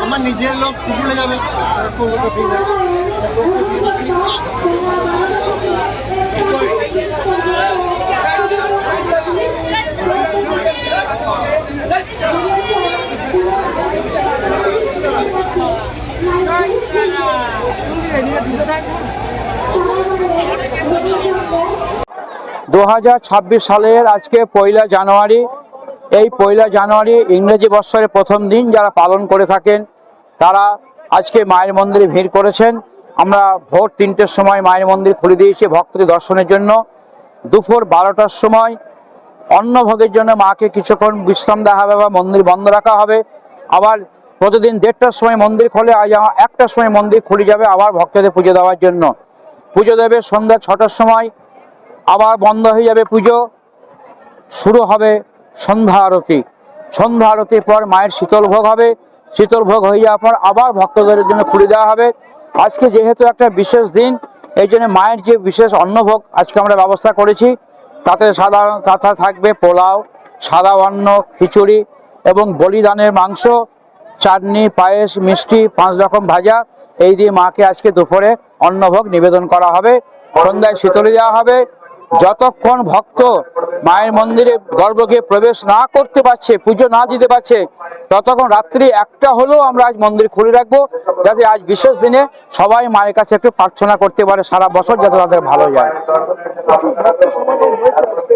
আমার নিজের লোক ভুলে যাবে। 2026 সালের আজকে 1 জানুয়ারি। এই 1 জানুয়ারি ইংরেজি বৎসরের প্রথম দিন যারা পালন করে থাকেন তারা আজকে মায়ের মন্দিরে ভিড় করেছেন। আমরা ভোর 3টের সময় মায়ের মন্দির খুলে দিয়েছি ভক্তদের দর্শনের জন্য। দুপুর 12টার সময় অন্নভোগের জন্য মাকে কিছুক্ষণ বিশ্রাম দেওয়া হবে বা মন্দির বন্ধ রাখা হবে। আবার প্রতিদিন 1:30টার সময় মন্দির খোলে, আজ 1টার সময় মন্দির খুলে যাবে আবার ভক্তদের পুজো দেওয়ার জন্য। পুজো দেবে সন্ধ্যা 6টার সময়, আবার বন্ধ হয়ে যাবে পুজো, শুরু হবে সন্ধ্যা আরতি। সন্ধ্যা আরতির পর মায়ের শীতল ভোগ হবে, শীতল ভোগ হয়ে যাওয়ার পর আবার ভক্তদের জন্য খুলে দেওয়া হবে। আজকে যেহেতু একটা বিশেষ দিন, এই জন্য মায়ের যে বিশেষ অন্নভোগ আজকে আমরা ব্যবস্থা করেছি, তাতে তাতে থাকবে পোলাও, সাদা অন্ন, খিচুড়ি এবং বলিদানের মাংস, চাটনি, পায়েস, মিষ্টি, 5 রকম ভাজা। এই দিয়ে মাকে আজকে দুপুরে অন্নভোগ নিবেদন করা হবে। সন্ধ্যায় শীতলি দেওয়া হবে। যতক্ষণ ভক্ত মায়ের মন্দিরে গর্ভগৃহে প্রবেশ না করতে পারছে, পুজো না দিতে পারছে, ততক্ষণ রাত্রি 1টা হলেও আমরা আজ মন্দির খুলে রাখবো, যাতে আজ বিশেষ দিনে সবাই মায়ের কাছে একটু প্রার্থনা করতে পারে সারা বছর, যাতে তাদের ভালো যায়।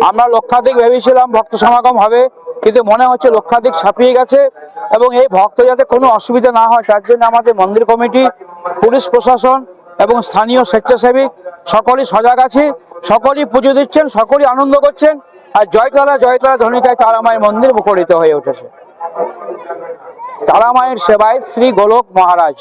আমরা লক্ষাধিক ভেবেছিলাম ভক্ত সমাগম হবে, কিন্তু মনে হচ্ছে লক্ষাধিক ছাপিয়ে গেছে। এবং এই ভক্ত যাতে কোনো অসুবিধা না হয় তার জন্য আমাদের মন্দির কমিটি, পুলিশ প্রশাসন এবং স্থানীয় স্বেচ্ছাসেবী সকলেই সজাগ আছে। সকলেই পুজো দিচ্ছেন, সকলেই আনন্দ করছেন। আর জয়তলা জয়তলা ধ্বনিতায় তারা মায়ের মন্দির মুখরিত হয়ে উঠেছে। তারা মায়ের সেবায় শ্রী গোলক মহারাজ।